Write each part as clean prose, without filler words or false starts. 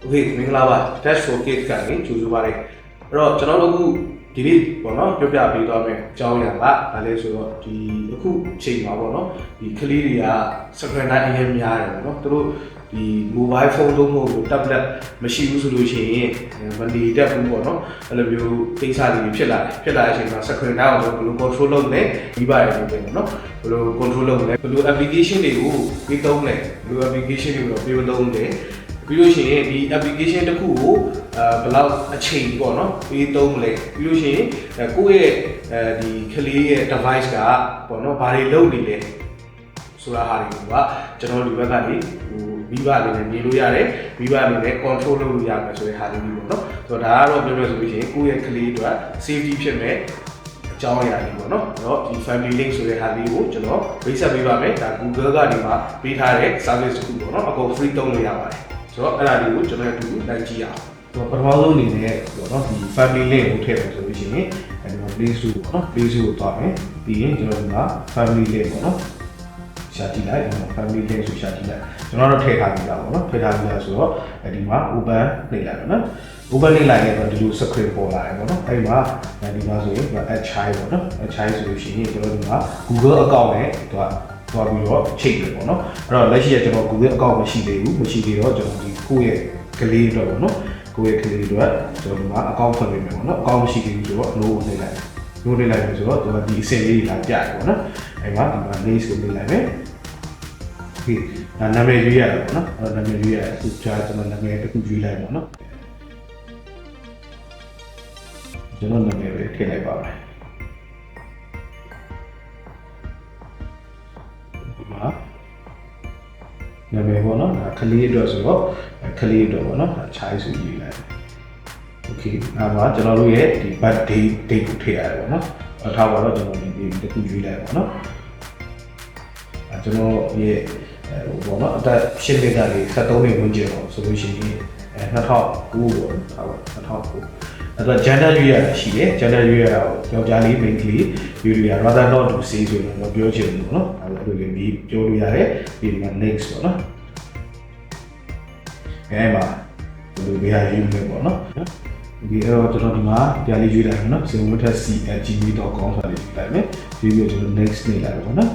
Okay မင်္ဂလာပါ Dash for Kids ကနေကြိုဆိုပါရစေအဲ့တော့ကျွန်တော်တို့အခုဒီနေ့ပေါ့နော်ပြောပြပေးသွားမယ်အကြောင်းအရာကဒါလဲဆိုတော့ဒီအခုချိန်မှာပေါ့နော်ဒီကလေးတွေက screen time အရင်များတယ်ပေါ့နော်သူတို့ဒီ mobile phone လုံးမဟုတ် tablet မရှိဘူးဆိုလို့ရှိရင်မနေတတ်ဘူးပေါ့နော်အဲ့လိုမျိုးကိစ္စတွေဖြစ်လာတဲ့အချိန်မှာ screen time ကိုဘယ်လို control လုပ်လဲပြီးပါတယ်လို့ပြောပေါ့နော်ဘယ်လို control လုပ်လဲဘယ်လို application တွေကိုပြီးသုံးလဲဘယ်လို application တွေကိုပြီးသုံးလဲပြီးလို့ရှိရင်ဒီ application တစ်ခုကိုဘယ်လောက်အချိန်ပေါ့နော်ပြီးသုံးမလဲပြီးလို့ရှိရင်ကိုယ့်ရဲ့ဒီကလေးရဲ့ device ကပေါ့နော်ဘာတွေလုပ်နေလဲဆိုတာဟာတွေကကျွန်တော်ဒီဘက်ကနေမိဘအနေနဲ့မြင်လို့ရတယ်မိဘအနေနဲ့ control လုပ်လို့ရမယ်ဆိုတဲ့ဟာလေးပေါ့နော်ဆိုတော့ဒါကတော့ပြောဆိုလို့ရှိရင်ကိုယ့်ရဲ့ကလေးအတွက် safety ဖြစ်မယ်အကြောင်းအရာတွေပေါ့နော်အဲ့တော့ဒီ family link ဆိုတဲ့ဟာလေးကိုကျွန်တော်မိတ်ဆက်ပေးပါမယ်ဒါ Google ကနေမှပေးထားတဲ့ service တစ်ခုပေါ့နော်အကုန် free သုံးလို့ရပါတယ်ဆိုတော့အဲ့ဒါလေးကိုကျွန်တော်တို့လိုက်ကြည့်ရအောင်ပထမဆုံးအနေနဲ့ပေါ့နော်ဒီ family link ကိုထည့်မယ်ဆိုလို့ရှိရင်ဒီမှာ play store ပေါ့နော် play store ကိုသွားမယ်ပြီးရင်ကျွန်တော်ဒီမှာ family link ပေါ့နော်ရှာကြည့်လိုက် family link ဆိုရှာကြည့်လိုက်ကျွန်တော်တို့ထည့်ထားပြီးသားပေါ့နော်ထည့်ထားပြီးသားဆိုတော့ဒီမှာ open နှိပ်လိုက်ပါနော် open နှိပ်လိုက်ရင်တော့ဒီလို screen ပေါ်လာတယ်ပေါ့နော်အဲ့ဒီမှာဒီမှာဆိုရင် add child ပေါ့နော် add child ဆိုလို့ရှိရင်ကျွန်တော်ဒီမှာ Google account နဲ့သွားပြီးတော့ချိန်တယ်ပေါ့နော်အဲ့တော့လက်ရှိကကျွန်တော် Google account မရှိသေးဘူးမရှိသေးတော့ကျွန်တော်ဒီကိုယ့်ရဲ့ကလေးအတွက်ပေါ့နော်ကိုယ့်ရဲ့ကလေးအတွက်ကျွန်တော်ဒီမှာ account ဖွင့်ပေးမယ်ပေါ့နော် account မရှိသေးဘူးဆိုတော့ no ကိုနှိပ်လိုက်လို့နှိပ်လိုက်ပြီဆိုတော့သူကဒီအဆင့်လေးလာပြတယ်ပေါ့နော်အဲ့မှာဒီမှာ list ကိုနှိပ်လိုက်မယ်ဒီနာမည်ရွေးရတယ်ပေါ့နော်အဲ့နာမည်ရွေးရအခုကျွန်တော်နာမည်တစ်ခုရွေးလိုက်ပေါ့နော်ကျွန်တော်နာမည်ပဲထည့်လိုက်ပါမယ်ဒီမှာနာမည်ပေါ့နော်ခလေးအတွက်ဆိုတော့ခလေးအတွက်ပေါ့နော် child ဆိုရေးလိုက် okay အဲ့မှာကျွန်တော်တို့ရဲ့ဒီ birthday date ကိုထည့်ရတယ်ပေါ့နော်ထားပါတော့ကျွန်တော်ဒီတစ်ခုရွေးလိုက်ပေါ့နော်ကျွန်တော်ရဲ့ဘောနော်အသက်ရှင်းနေတာတွေ73နှစ်ဝန်းကျင်ပေါ့ဆိုလို့ရှိရင်2009ပေါ့ထားပါ2009အဲ့တော့ gender ရွေးရတာရှိတယ် gender ရွေးရတာကိုယောက်ျားလေး main ကလေးရွေးလို့ရ rather not to say ဆိုရင်တော့ပြောချင်ဘူးပေါ့နော်အဲ့လိုလေးပြောလို့ရတယ်ဒီမှာ next ပေါ့နော်အဲ့မှာဘယ်လိုပြရယူလဲပေါ့နော်ဒီအဲ့တော့ကျွန်တော်ဒီမှာပြလေးရွေးလိုက်မယ်နော် sinwithc@gmail.com ဆိုပြီးလိုက်မယ်ပြီးပြီးကျွန်တော် next နေလိုက်ပါပေါ့နော်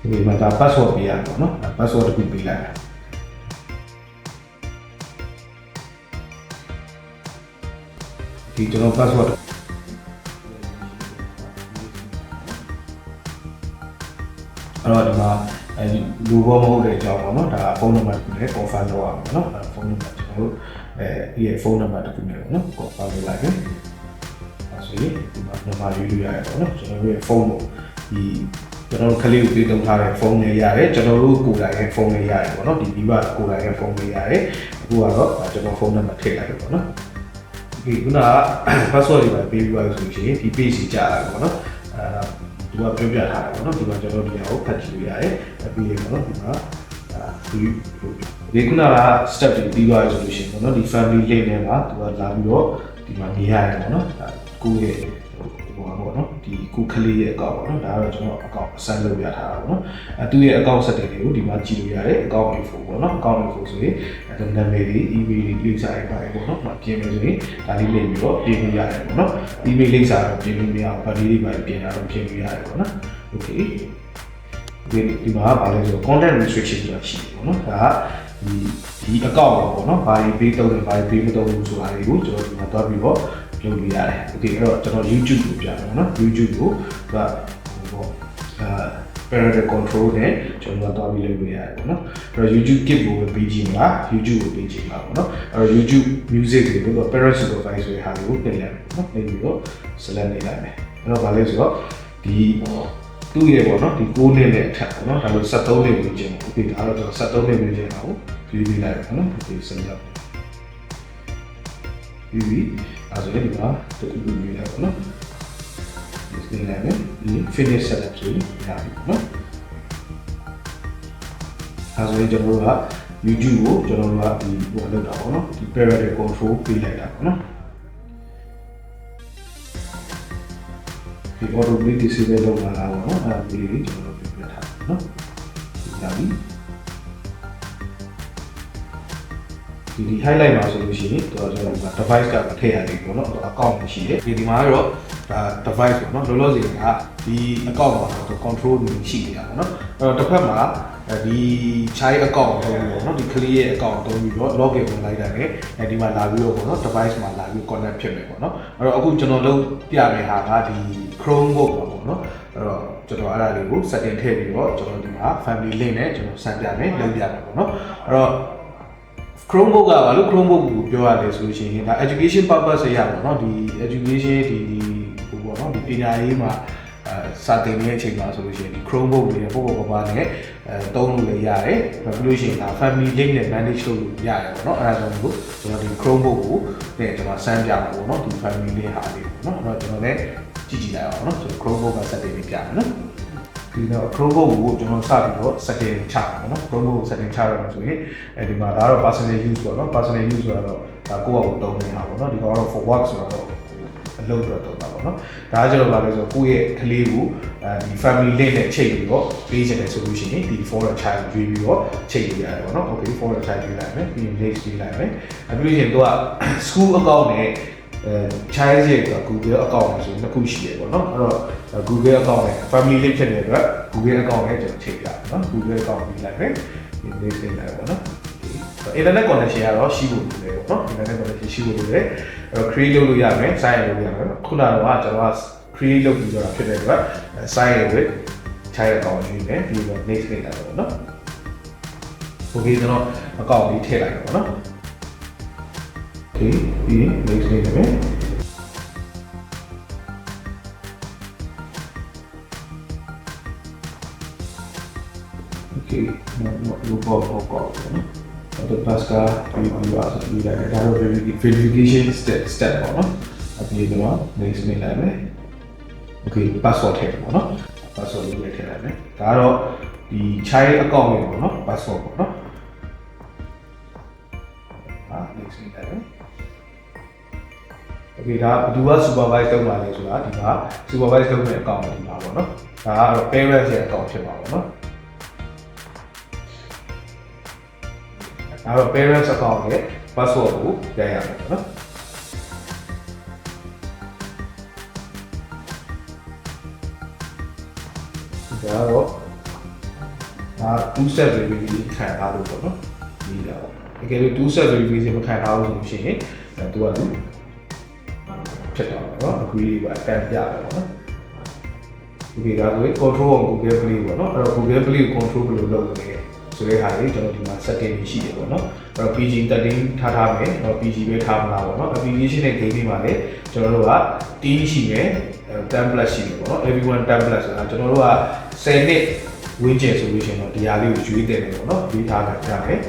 ဒီမှာဒါ password ပေးရတော့နော် password တစ်ခုပေးလိုက်တာဒီကျွန်တော် password အဲ့တော့ဒီမှာလူဘောမဟုတ်တဲ့အကြောင်းပေါ့နော်ဒါဖုန်းနံပါတ်တစ်ခုနဲ့ confirm လုပ်ရမှာနော်ဖုန်းနံပါတ်ကျွန်တော်တို့ဒီဖုန်းနံပါတ်တစ်ခုနဲ့ပေါ့နော် confirm လုပ်လိုက်ပြီအဲ့ဆိုရင်ဒီမှာနံပါတ်ရွေးလို့ရတယ်ပေါ့နော်ကျွန်တော်တို့ရဲ့ဖုန်းကိုဒီကျွန်တော်တို့ကလေးကိုပေးသုံးထားတဲ့ဖုန်းတွေရတယ်ကျွန်တော်တို့ကိုယ်တိုင်ရဲ့ဖုန်းတွေရတယ်ပေါ့နော်ဒီမိဘကိုယ်တိုင်ရဲ့ဖုန်းတွေရတယ်အခုကတော့ကျွန်တော်ဖုန်းနံပါတ်ထည့်လိုက်တယ်ပေါ့နော်ဒီခုနက password တွေပဲပေးပြီးပါလို့ဆိုရင်ဒီ page ကြီးကြာလာတယ်ပေါ့နော်ဒီကပြောပြထားတယ်ပေါ့နော်ဒီမှာကျွန်တော်ဒီဟာကိုဖတ်ကြည့်လို့ရတယ်ပြီးရင်ပေါ့နော်ဒီမှာဒီခုနက step တွေပြီးသွားပြီဆိုလို့ရှိရင်ပေါ့နော်ဒီ family link ထဲမှာသူကလာပြီးတော့ဒီမှာနေရတယ်ပေါ့နော်ကိုယ့်ရဲ့ပေါ့နော်ဒီကိုကလေးရဲ့အကောင့်ပေါ့နော်ဒါကတော့ကျွန်တော်အကောင့်အစမ်းလုပ်ရထားတာပေါ့နော်သူ့ရဲ့အကောင့် setting တွေကိုဒီမှာကြည့်လို့ရတယ်အကောင့် info ပေါ့နော်အကောင့် info ဆိုရင်နာမည်တွေ email တွေလိပ်စာတွေပါတယ်ပေါ့နော်ပြင်မယ်ဆိုရင်ဒါလေးလိပ်ပြီးတော့ပြင်လို့ရတယ်ပေါ့နော် email လိပ်စာတော့ပြင်လို့မရဘူးဗာလေးတွေပါပြင်တာတော့ပြင်လို့ရတယ်ပေါ့နော် okay ဒီမှာဘာလဲဆိုတော့ content restriction ဆိုတာရှိတယ်ပေါ့နော်ဒါကဒီအကောင့်ပေါ့နော်ဘာတွေပေးတော့တယ်ဘာတွေပေးမတော့ဘူးဆိုတာတွေကိုကျွန်တော်ဒီမှာတွားပြီးတော့လုပ်လို့ရတယ်။ Okay အဲ့တော့ကျွန်တော် YouTube ကိုပြမယ်နော် YouTube ကိုပေါ့parental control နဲ့ကျွန်တော်တွားပြီးလုပ်လို့ရတယ်ပေါ့နော်။အဲ့တော့ YouTube Kids ကိုပေးခြင်းလား YouTube ကိုပေးခြင်းလားပေါ့နော်။အဲ့တော့ YouTube Music တွေကိုတော့ parent supervisor ဆိုတဲ့ဟာကိုတင်လိုက်မယ်နော်။တင်ပြီးတော့ select နေလိုက်မယ်။အဲ့တော့ဗာလဲဆိုတော့ဒီသူ့ရဲ့ပေါ့နော်ဒီ6နှစ်နဲ့အထက်ပေါ့နော်ဒါလို့73နှစ်ဝင်ခြင်း။ Okay ဒါတော့ကျွန်တော်73နှစ်ဝင်ခြင်းအောင်ပြီးပြီးလိုက်ပါနော်။ Okay ဆက်ကြပြီးအဲ့ဆိုရင်ဒီမှာတူတူလေးလိုက်ပါနော်ဒီနေရာနဲ့ဒီ finish setup ဆိုရင်ရပြီနော်အဲ့ဆိုရင်ကျွန်တော်တို့က YouTube ကိုကျွန်တော်တို့ကဒီဟိုလောက်တာပေါ့နော်ဒီ parental control ပေးလိုက်တာပေါ့နော်ဒီ auto play disable လုပ်လာတာပေါ့နော်အဲ့ဒါလေးကျွန်တော်တို့ပြထားတာနော်ဒီရပြီ ဒီ highlight မှာဆိုလို့ရှိရင်ကျွန်တော် device ကထည့်ရတယ်ပေါ့နော် account ရှိတယ်ဒီမှာကတော့ဒါ device ပေါ့နော်လောလောဆယ်ကဒီ account မှာ control ရှိနေတာပေါ့နော်အဲ့တော့တစ်ဖက်မှာဒီ child account တုံးပြီးတော့เนาะဒီ clear ရဲ့ account တုံးပြီးတော့ login ဝင်လိုက်တာနဲ့ဒီမှာလာပြီးတော့ပေါ့နော် device မှာလာပြီး connect ဖြစ်မယ်ပေါ့နော်အဲ့တော့အခုကျွန်တော်တို့ပြမယ်ဟာကဒီ Chromebook ပေါ့နော်အဲ့တော့ကျွန်တော်အဲ့ဒါလေးကို setting ထည့်ပြီးတော့ကျွန်တော်ဒီမှာ family link နဲ့ကျွန်တော်စမ်းပြမယ်လုပ်ပြမယ်ပေါ့နော်အဲ့တော့ Chromebook ကဘာလို့ Chromebook ကိုပြောရလဲဆိုလို့ရှိရင်ဒါ education purpose ရပါတော့เนาะဒီ education ဒီဟိုပေါ့เนาะဒီပညာရေးမှာစာသင်နေတဲ့အချိန်မှာဆိုလို့ရှိရင်ဒီ Chromebook တွေပေါ့ပေါ့ပါနဲ့သုံးလို့လည်းရတယ်ပြီးလို့ရှိရင်ဒါ family link နဲ့ manage လုပ်လို့ရတယ်ပေါ့เนาะအဲ့ဒါကြောင့်မို့ကျွန်တော်ဒီ Chromebook ကိုနဲ့ကျွန်တော်စမ်းပြမှာပေါ့เนาะဒီ family link ဟာလေးပေါ့เนาะအဲ့တော့ကျွန်တော်လည်းကြည့်လိုက်အောင်เนาะကျွန်တော် Chromebook က setting လေးပြမယ်เนาะဒီတော့ Chromebook ကိုကျွန်တော်စပြီးတော့ setting ချပါမယ်เนาะ Chromebook ကို setting ချရအောင်ဆိုရင်ဒီမှာဒါကတော့ personal use ပေါ့เนาะ personal use ဆိုတော့ဒါကိုယ့်အကိုတုံးနေတာပေါ့เนาะဒီကတော့ for work ဆိုတော့အလုပ်တော့တုံးတာပေါ့เนาะဒါကကျတော့လာလို့ဆိုကိုယ့်ရဲ့ကလေးကိုဒီ family link နဲ့ချိန်ပြီးတော့ပေးချင်တဲ့ solution ဒီ for a child ရွေးပြီးတော့ချိန်ပေးရတယ်ပေါ့เนาะ okay for a child ရွေးလိုက်မယ်ပြီးရင် next ရွေးလိုက်မယ်ပြီးလို့ရှိရင်တော့ school account နဲ့child ရဲ့ Google account ဆိုနှစ်ခုရှိတယ်ပေါ့နော်အဲ့တော့ Google account နဲ့ family link ဖြစ်နေတဲ့အတွက် Google account နဲ့ကျွန်တော်ချိန်ပြတယ်နော် Google account ပြီးလိုက်မယ်ဒီ next တင်လိုက်ပေါ့နော် internet connection ကတော့ရှိဖို့လိုတယ်ပေါ့နော် internet connection ရှိဖို့လိုတယ်အဲ့တော့ create လုပ်လို့ရမယ် sign လုပ်လို့ရမယ်ခုနကတော့ကျွန်တော်က create လုပ်ပြီးတော့ဖြစ်တဲ့အတွက် sign လုပ်ပြီး child account ရေးမယ်ပြီးတော့ next တင်လိုက်ပေါ့နော် okay ကျွန်တော် account လေးထည့်လိုက်ပါပေါ့နော်ဒီ next လေးနဲ့ okay ဘောကောတော့ pass ကပြီးပါဆိုပြီးလိုက်ဒါတော့ verification step ပေါ့နော်အပြီးတော့ next လေးလိုက်မယ် okay password ထည့်ပါပေါ့နော် password လေးထည့်လိုက်မယ်ဒါကတော့ဒီ child account လေးပေါ့နော် password ပေါ့နော်next လေးလိုက်မယ်okay ဒါဘယ်သူက supervise လုပ်လာလဲဆိုတာဒီမှာ supervise လုပ်တဲ့ account ဒီမှာပေါ့နော်ဒါကတော့ parents ရဲ့ account ဖြစ်ပါပေါ့နော်ဒါတော့ parents account ရဲ့ password ကိုပြန်ရမယ်ပေါ့နော်ဒါတော့2 step verification ခံထားလို့ပေါ့နော်ဒီတော့တကယ်လို့2 step verification မခံထားလို့ဆိုရှင်သူကသူဖြစ်သွားတယ်နော် agree ပါတန်ပြတယ်ပေါ့နော်ဒီကဆိုရင် control on Google Play ပေါ့နော်အဲ့တော့ Google Play ကို control ဘယ်လိုလုပ်လဲဆိုတဲ့ဟာလေးကျွန်တော်ဒီမှာ setting ရှိတယ်ပေါ့နော်အဲ့တော့ PG13 ထားမယ်တော့ PG ပဲထားမလားပေါ့နော် application နဲ့ game တွေမှာလည်းကျွန်တော်တို့က team ရှိမယ် template ရှိတယ်ပေါ့နော် everyone template ဆိုတာကျွန်တော်တို့က10နှစ်ဝင်းကျင်ဆိုလို့ရှိရင်တော့ဒီဟာလေးကိုရွေးတယ်ပေါ့နော်ရွေးထားတာကြားတယ်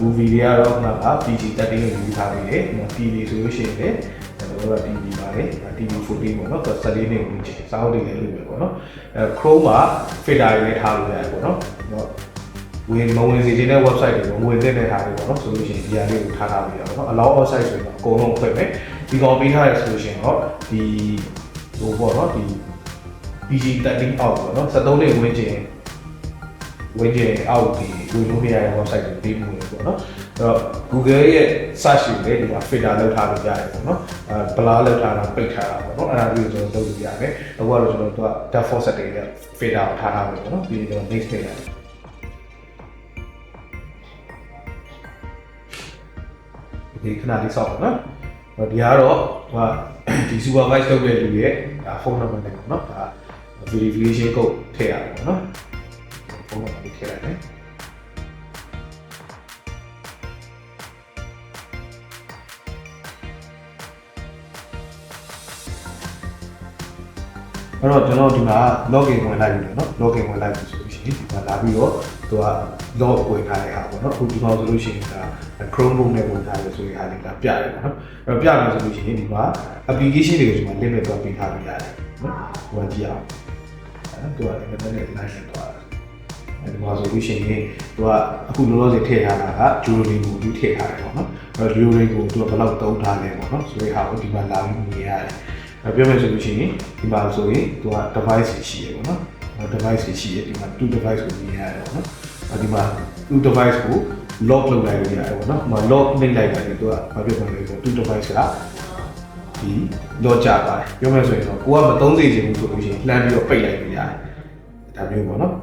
movie တွေကတော့ခုနက PG13 ကိုရွေးထားပြီးတယ် TV ဆိုလို့ရှိရင်လည်းကျွန်တော်တို့က TV ပါလေ TV 14ပေါ့နော်သူ14နှစ်ဝင်းကျင်စာအုပ်တွေလည်းလုပ်ပဲပေါ့နော်Chrome မှာ filter တွေလည်းထားလို့ရတယ်ပေါ့နော်ဝင်မဝင်စီခြင်းတဲ့ website တွေဝင်တဲ့ဟာတွေပေါ့နော်ဆိုလို့ရှိရင်ဒီဟာလေးကိုထားထားပြီးတော့ပေါ့နော် allow all site ဆိုတော့အကုန်လုံးဖွင့်မယ်ဒီကောင်ပေးထားရဆိုလို့ရှိရင်တော့ဒီဟိုပေါ့နော်ဒီ PG13 out ပေါ့နော်73နှစ်ဝင်ခြင်းအောက်ဒီဝင်လို့မရတဲ့ website တွေပေးမှုလေပေါ့နော်အဲ့တော့ Google ရဲ့ search တွေလည်းဒီမှာ filter လုပ်ထားလို့ရတယ်ပေါ့နော်blur လုပ်ထားတာပိတ်ထားတာပေါ့နော်အဲ့ဒါမျိုးကျွန်တော်လုပ်လို့ရတယ်အခုကတော့ကျွန်တော်တို့က default setting နဲ့ filter ကိုထားထားမယ်ပေါ့နော်ပြီးရင်ကျွန်တော် next ထည့်ရတယ်ဒီခဏလေးစောင့်ပါနော်ဒီကတော့ဒီ supervise လုပ်တဲ့လူရဲ့ဒါ phone number နဲ့ပေါ့နော်ဒါ verification code ထည့်ရတယ်ပေါ့နော် phone number လေးထည့်လိုက်မယ်အဲ့တော့ကျွန်တော်ဒီမှာ login ဝင်လိုက်ပြီเนาะ login ဝင်လိုက်ပြီဆိုလို့ရှိရင်ဒီမှာလာပြီးတော့သူက log ဝင်ထားတဲ့ဟာပေါ့เนาะအခုဒီမှာဆိုလို့ရှိရင်ဒါ Chromebook နဲ့ဝင်ထားတယ်ဆိုရင်ဟာလေးကပြရတယ်ပေါ့เนาะအဲ့တော့ပြမယ်ဆိုလို့ရှိရင်ဒီမှာ application တွေကိုဒီမှာ limit တော့ပေးထားလို့ရတယ်เนาะဟိုကြည့်အောင်အဲ့တော့သူကလည်းနည်းနည်း license သွားတယ်အဲ့ဒီမှာဆိုလို့ရှိရင်သူကအခုလောလောဆယ်ထည့်ထားတာက Duolingo ကိုသူထည့်ထားတယ်ပေါ့เนาะအဲ့တော့ Duolingo ကိုသူကဘယ်လောက်သုံးထားလဲပေါ့เนาะဆိုတဲ့ဟာကိုဒီမှာလာပြီးမြင်ရတယ်ပြောမယ်ဆိုလို့ရှိရင်ဒီမှာဆိုရင်သူက device ရှိရပေါ့နော် device ရှိရဒီမှာ two device ကိုမြင်ရတယ်ပေါ့နော်ဒီမှာ two device ကို lock လုပ်လိုက်လို့ရတယ်ပေါ့နော်။lock နှိပ်လိုက်တယ်သူကဘာဖြစ်မှာလဲဆိုတော့2 device ကဒီ lock ကြပါတယ်။ပြောမယ်ဆိုရင်တော့ကိုကမသုံးစေချင်ဘူးဆိုလို့ရှိရင်လှမ်းပြီးတော့ပိတ်လိုက်လို့ရတယ်။ဒါမျိုးပေါ့နော်။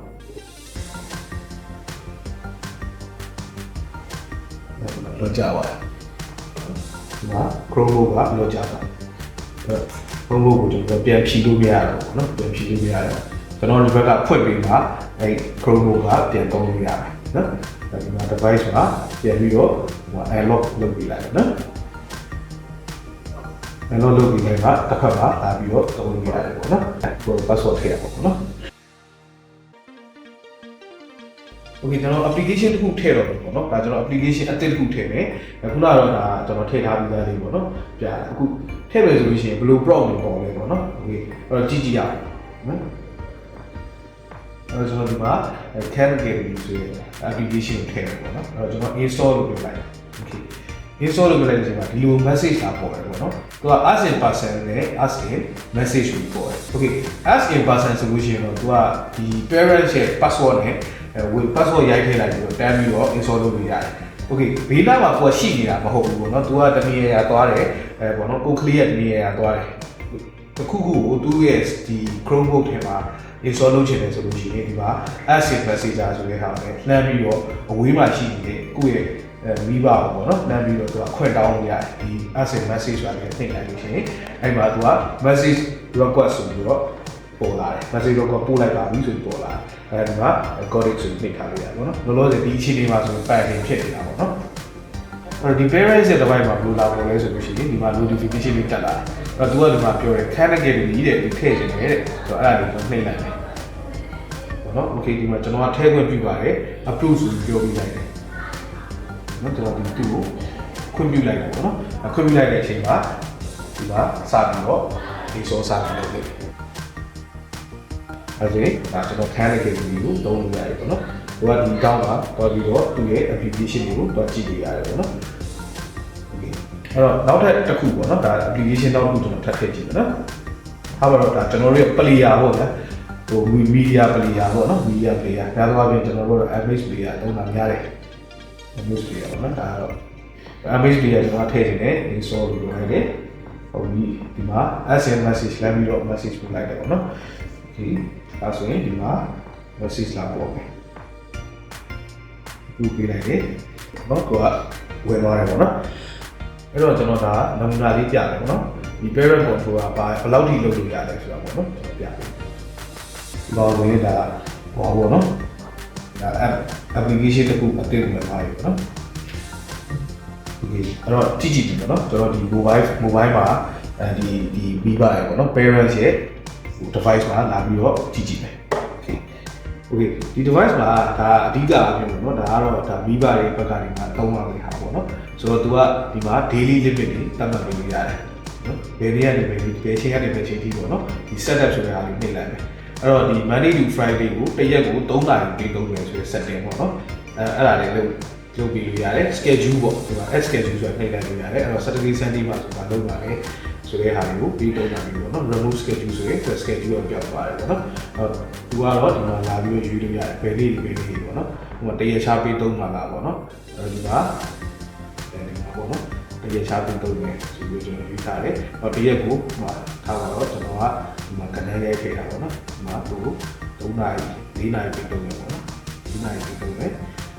လောကြပါဒီမှာ Chromebook ကလောကြပါChromebook ကိုကျွန်တော်ပြန်ဖြီးလို့မရတော့ဘူးเนาะပြန်ဖြီးလို့မရတော့ကျွန်တော်ဒီဘက်ကဖွင့်ပြီးမှအဲ Chromebook ကပြန်သုံးလို့ရတယ်เนาะဒီမှာ device မှာပြန်ပြီးတော့ဟို unlock လုပ်ပြီးလိုက်เนาะ unlock လုပ်ပြီးလိုက်မှတစ်ခါမှလာပြီးတော့သုံးလို့ရတယ်ပေါ့เนาะဟို password ထည့်ရပါပေါ့เนาะOkay ကျွန်တော် application တစ်ခုထည့်တော့ပြီပေါ့နော်ဒါကျွန်တော် application အသစ်တစ်ခုထည့်မယ်ခုနကတော့ဒါကျွန်တော်ထည့်ထားပြီးသားလေးပေါ့နော်ပြအခုထည့်မယ်ဆိုလို့ရှိရင်ဘယ်လို prompt တွေပေါ်လဲပေါ့နော် Okay အဲ့တော့ကြည့်ကြည့်ရအောင်နော်အဲ့တော့ကျွန်တော်ဒီမှာ category ဆိုတဲ့ application ကိုထည့်တယ်ပေါ့နော်အဲ့တော့ကျွန်တော် install လုပ်ပြလိုက် Okay install လုပ်ပြလိုက်တဲ့အချိန်မှာဒီလို message လာပေါ်တယ်ပေါ့နော်သူက ask in person နဲ့ ask in message ကိုပေါ်တယ် Okay ask in person ဆိုလို့ရှိရင်တော့သူကဒီ parent ရဲ့ password နဲ့password ရိုက်ထည့်လိုက်ပြီးတော့တန်းပြီးတော့ install လုပ်လို့ရတယ်။ Okay ဘေးနားမှာကိုယ်ရှိနေတာမဟုတ်ဘူးပေါ့နော်။ तू ကတနည်းရသွားတယ်ပေါ့နော်။ Oakley ရဲ့တနည်းရသွားတယ်။တစ်ခုခုကိုသူ့ရဲ့ဒီ Chromebook ထဲမှာ install လုပ်ချင်တယ်ဆိုလို့ရှိရင်ဒီမှာ Asset Messenger ဆိုတဲ့ဟာနဲ့လှမ်းပြီးတော့အဝေးမှာရှိနေတဲ့ကိုယ့်ရဲ့မိဘပေါ့နော်။လှမ်းပြီးတော့သူကခွင့်တောင်းလို့ရတယ်။ဒီ Asset Message ဆိုတာလည်းသိလိုက်လို့ရှိရင်အဲ့မှာ तू က message request ဆိုပြီးတော့ပေါ်လာတယ်။ message တော့ပို့လိုက်ပါပြီဆိုပြီးပေါ်လာတယ်။အဲဒီမှာ codec ဆိုပြီးနှိပ်ထားလို့ရတယ်ပေါ့နော်။လောလောဆယ်ဒီအခြေအနေမှာဆိုရင် pattern ဖြစ်နေတာပေါ့နော်။အဲ့တော့ဒီ parents ရဲ့ device မှာဘယ်လိုလာပေါ်လဲဆိုလို့ရှိရင်ဒီမှာ notification လေးတက်လာတယ်။အဲ့တော့ तू ကဒီမှာပြောတယ် category တဲ့ဒီထည့်နေတယ်တဲ့။ဆိုတော့အဲ့ဒါလေးကိုနှိပ်လိုက်တယ်။ပေါ့နော်။ Okay ဒီမှာကျွန်တော်ကထည့်ခွင့်ပြုပါတယ်။ approve ဆိုပြီးပြောပြလိုက်တယ်။နော်ကျွန်တော်ဒီသူ့ကိုခွင့်ပြုလိုက်တယ်ပေါ့နော်။ခွင့်ပြုလိုက်တဲ့အချိန်မှာဒီမှာစပြီးတော့ဒီ source စပြီးလုပ်တယ်။အဲဒီဒါကျွန်တော် category ကိုသုံးလို့ရတယ်ပေါ့နော်။ဟိုကဒီတောင်းတာတော့ပြီးတော့သူ့ရဲ့ application တွေကိုတော့ကြည့်နေရတယ်ပေါ့နော်။ Okay အဲ့တော့နောက်ထပ်တစ်ခုပေါ့နော်ဒါ application တော့ခုကျွန်တော်ထပ်ထည့်ကြည့်မယ်နော်။ဟာပါတော့ဒါကျွန်တော်တို့ရဲ့ player ပေါ့ဗျာ။ဟို media player ပေါ့နော် media player ဒါတော့အပြင်ကျွန်တော်တို့ image player သုံးတာများတယ်။ image player ပေါ့နော်ဒါတော့ image player ကျွန်တော်ထည့်နေတယ် install လုပ်လိုက်တယ်။ဟိုဒီမှာ send message လာပြီးတော့ message ပို့လိုက်တယ်ပေါ့နော်။ Okay ဒါဆိုရင်ဒီမှာ message လာပေါ်မယ်။ပြလိုက်တယ်။နော်ကိုကဝင်သွားတယ်ပေါ့နော်။အဲ့တော့ကျွန်တော်ဒါနမူနာလေးပြတယ်ပေါ့နော်။ဒီ parent control ကဘယ်လောက်ထိလုပ်လို့ရလဲဆိုတာပေါ့နော်။ကျွန်တော်ပြတယ်။ဒီမှာဝင်ဒါဟောပေါ့နော်။ဒါ application တစ်ခုအသစ်ဝင်သွားပြီပေါ့နော်။ Okay အဲ့တော့ကြည့်ကြည့်ပြီပေါ့နော်။ကျွန်တော်ဒီ mobile မှာဒီမိဘရဲ့ပေါ့နော် parents ရဲ့device မှာလာပြီးတော့ကြည့်ကြည့်မယ် Okay ဒီ device မှာဒါအဓိကအဖြစ်ပေါ့နော်ဒါကတော့ဒါမိဘတွေဘက်ကနေမှသုံးပါမယ်ဟာပေါ့နော်ဆိုတော့ तू ကဒီမှာ daily limit တွေသတ်မှတ်ပေးလို့ရတယ်နော်ဘယ်နေ့ကနေဘယ်ချိန်ကနေဘယ်ချိန်ထိပေါ့နော်ဒီ setup ဆိုတဲ့ဟာလေးနှိပ်လိုက်မယ်အဲ့တော့ဒီ Monday to Friday ကိုတစ်ရက်ကို3နာရီပေးသုံးမယ်ဆိုတဲ့ setting ပေါ့နော်အဲ့ဒါလေးလုပ်ပြီးလို့ရတယ် schedule ပေါ့ဒီမှာ schedule ဆိုတာနှိပ်လိုက်လို့ရတယ်အဲ့တော့ Saturday Sunday မှာဆိုတာလုပ်ပါလေဆိုတဲ့ဟာတွေကိုပြီးတော့တာပြီးပေါ့နော် remove schedule ဆိုရင် schedule ကိုပြောင်းသွားတယ်ပေါ့နော်သူကတော့ဒီမှာလာပြီးယူလို့ရတယ်ဘယ်နေ့ပေါ့နော်ဟိုမှာတရက်ရှားပေးသုံးမှာလားပေါ့နော်ဒီမှာပေါ့နော်တရက်ရှားပေးသုံးမယ်ဆိုပြီးကျွန်တော်ယူထားတယ်တရက်ကိုထားပါတော့ကျွန်တော်ကဒီမှာကနေရိုက်ထည့်တာပေါ့နော်ဒီမှာသူ3နာရီ4နာရီပေးသုံးမယ်ပေါ့နော်4နာရီပေးသုံးမယ်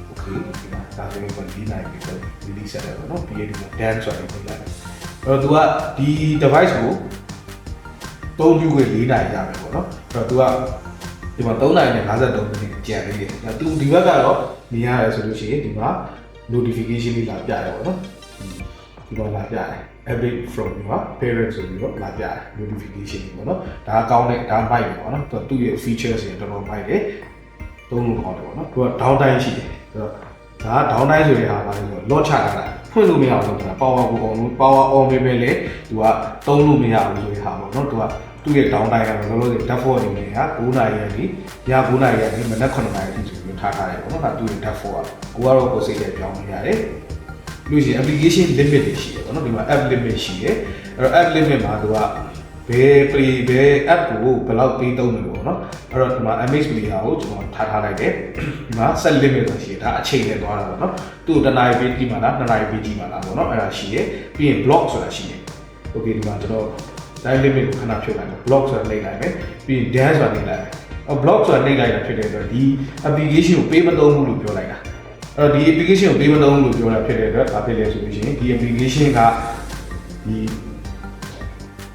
Okay ဒီမှာဒါဆိုရင်4နာရီပေးသုံး release ရတယ်ပေါ့နော်ပြီးရင်ဒီမှာ dance ဆိုတာလုပ်လိုက်တယ်အဲ့တော့ तू ကဒီ device ကိုသုံးယူခွင့်4နာရီရမယ်ပေါ့နော်အဲ့တော့ तू ကဒီမှာ3နာရီနဲ့53မိနစ်ကြံသေးတယ်အဲ့ तू ဒီဘက်ကတော့မြင်ရတယ်ဆိုလို့ရှိရင်ဒီမှာ notification လေးလာပြတယ်ပေါ့နော်ဒီမှာလာပြတယ် update from ဒီမှာ parent ဆိုပြီးတော့လာပြတယ် notification ပေါ့နော်ဒါကောင်းတဲ့ဒါမိုက်တယ်ပေါ့နော်သူ့ရဲ့ features တွေတော်တော်မိုက်တယ်သုံးလို့ကောင်းတယ်ပေါ့နော် तू က down time ရှိတယ်အဲ့တော့ဒါ down time ဆိုတဲ့ဟာကလည်း lock ချတာလားဖွင့်လို့မရဘူးဆိုတာ power ကိုအောင်လို့ power on ပဲပဲလေသူကသုံးလို့မရဘူးဆိုတဲ့ဟာပေါ့နော်သူကသူ့ရဲ့ down time ကတော့လောလောဆယ် default အနေနဲ့က9နာရီကနေည9နာရီကနေမနက်9နာရီအထိဆိုပြီးထားထားတယ်ပေါ့နော်ဒါသူ့ရဲ့ default ကိုကတော့ကိုစိတ်နဲ့ပြောင်းနေရတယ်လို့ရှိရင် application limit တွေရှိတယ်ပေါ့နော်ဒီမှာ app limit ရှိတယ်အဲ့တော့ app limit မှာသူက ဘယ် play ဘယ် app ကိုဘယ်လောက်ပေးသုံးတယ်ပေါ့နော်အဲ့တော့ဒီမှာ MH player ကိုကျွန်တော်ထားလိုက်တယ်ဒီမှာ set limit ဆိုရှိတာအချိန်နဲ့သွားတာပေါ့နော်သူ့တနားရီပေးကြည့်မှာလား2နာရီပေးကြည့်မှာလားပေါ့နော်အဲ့ဒါရှိတယ်ပြီးရင် block ဆိုတာရှိတယ် okay ဒီမှာကျွန်တော် time limit ကိုခဏဖြုတ်လိုက်မယ် block ဆိုတာနှိပ်လိုက်မယ်ပြီးရင် dance ဆိုတာနှိပ်လိုက်မယ်block ဆိုတာနှိပ်လိုက်တာဖြစ်တဲ့အတွက်ဒီ application ကိုပေးမသုံးဘူးလို့ပြောလိုက်တာအဲ့တော့ဒီ application ကိုပေးမသုံးဘူးလို့ပြောတာဖြစ်တဲ့အတွက်ဘာဖြစ်လဲဆိုလို့ရှိရင်ဒီ application ကဒီ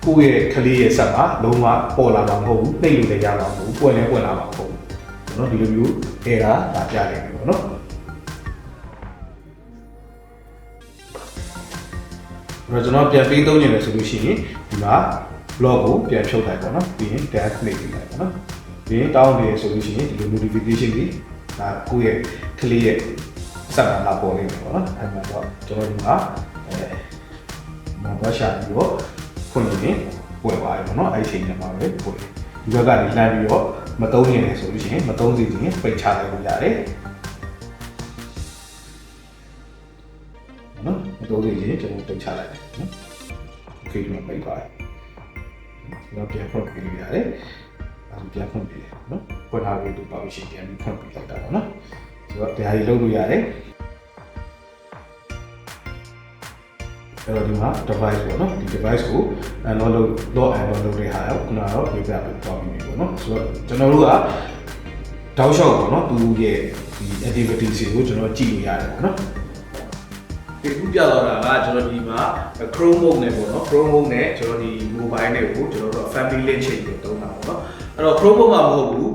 ကိုယ့်ရဲ့ကလေးရဲ့ဆက်မှာလုံးဝပေါ်လာမှာမဟုတ်ဘူးနှိပ်လို့လည်းရမှာမဟုတ်ဘူးပွင့်လည်းပွင့်လာမှာမဟုတ်ဘူးเนาะဒီလိုမျိုး error ဒါပြလိုက်ပြီပေါ့เนาะအဲ့တော့ကျွန်တော်ပြန်ပေးသုံးနေတယ်ဆိုလို့ရှိရင်ဒီမှာ blog ကိုပြန်ဖြုတ်လိုက်ပေါ့เนาะပြီးရင် dash နှိပ်ပြီးလိုက်ပေါ့เนาะပြီးရင်တောင်းနေဆိုလို့ရှိရင်ဒီလို notification တွေဒါကိုယ့်ရဲ့ကလေးရဲ့ဆက်မှာလာပေါ်နေတယ်ပေါ့เนาะအဲ့မှာတော့ကျွန်တော်ဒီမှာဘာရှာပြီးတော့ဖွင့်လို့ပွင့်သွားတယ်ပေါ့နော်အဲ့ဒီချိန်မှာပဲပွင့်ဒီဘက်ကနေလှမ်းပြီးတော့မသုံးနေတယ်ဆိုလို့ရှိရင်မသုံးစီရင်ပိတ်ချလိုက်လို့ရတယ်နော်မသုံးစီရင်ကျွန်တော်ပိတ်ချလိုက်တယ်နော်โอเคဒီမှာပိတ်သွားတယ်တော့ပြန်ဖွင့်ပြီးလို့ရတယ်အဲ့ပြန်ဖွင့်ပြီးနော်ဖွင့်ထားပြီးတော့ပါရှိပြန်ပြီးဖွင့်ပြီးလိုက်တာပေါ့နော်ဆိုတော့တရားကြီးလုပ်လို့ရတယ်အဲ့တော့ဒီမှာ device ပေါ့နော်ဒီ device ကို unlock လုပ် unlock လုပ်တဲ့ဟာကိုခုနကတော့ပြပြပြီးတော့ပြီးပြီပေါ့နော်ဆိုတော့ကျွန်တော်တို့ကတောက်လျှောက်ပေါ့နော်သူရဲ့ဒီ activities တွေကိုကျွန်တော်ကြည့်လို့ရတယ်ပေါ့နော်ဒီခုပြတော့တာကကျွန်တော်ဒီမှာ Chrome mode နဲ့ပေါ့နော် Chrome mode နဲ့ကျွန်တော်ဒီ mobile နဲ့ကိုကျွန်တော်တို့ family link ချိန်ကိုသုံးတာပေါ့နော်အဲ့တော့ Chrome mode မှာမဟုတ်ဘူး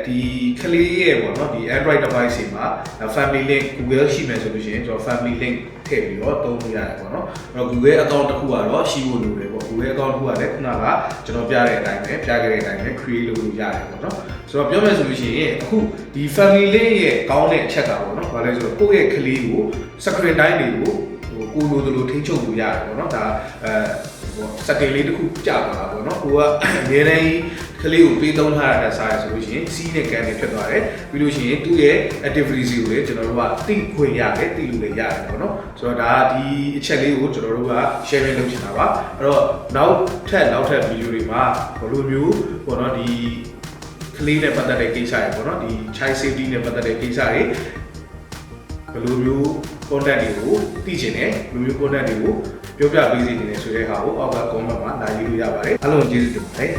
ဒီကလေးရဲ့ပေါ့နော်ဒီ Android device တွေမှာ family link Google ရှိမယ်ဆိုလို့ရှိရင်ကျွန်တော် family link ထည့်ပြီးတော့သုံးလို့ရတယ်ပေါ့နော်အဲ့တော့ Google account တစ်ခုကတော့ရှိဖို့လိုတယ်ပေါ့ Google account တစ်ခုကလည်းခုနကကျွန်တော်ပြတဲ့အတိုင်းပဲပြခဲ့တဲ့အတိုင်းပဲ create လုပ်လို့ရတယ်ပေါ့နော်ဆိုတော့ပြောမယ်ဆိုလို့ရှိရင်အခုဒီ family link ရဲ့ကောင်းတဲ့အချက်ကပေါ့နော်ဘာလဲဆိုတော့ကိုယ့်ရဲ့ကလေးကို screen time တွေကိုကိုလိုလိုထိချုပ်လို့ရတယ်ပေါ့နော်ဒါစက်တင်လေးတစ်ခုကြာသွားတာပေါ့နော်ကိုကအများကြီးကလေးကိုပေးသုံးထားတာစားရဆိုလို့ရှိရင်စီးနဲ့ကန်နဲ့ဖြစ်သွားတယ်ပြီးလို့ရှိရင်သူ့ရဲ့ activity ကိုလည်းကျွန်တော်တို့ကသိခွင့်ရတယ်သိလို့လည်းရတယ်ပေါ့နော်ဆိုတော့ဒါဒီအချက်လေးကိုကျွန်တော်တို့က sharing လုပ်ချင်တာပါအဲ့တော့နောက်ထပ်ဗီဒီယိုတွေမှာဘယ်လိုမျိုးပေါ့နော်ဒီကလေးနဲ့ပတ်သက်တဲ့ကိစ္စတွေပေါ့နော်ဒီ child safety နဲ့ပတ်သက်တဲ့ကိစ္စတွေဘယ်လိုမျိုး content တွေကိုသိချင်တယ်ဘယ်လိုမျိုး content တွေကိုပြောပြပေးစီနေတယ်ဆိုတဲ့ဟာကိုအောက်က comment မှာလာရေးလို့ရပါတယ်အားလုံးကျေးဇူးတင်ပါတယ်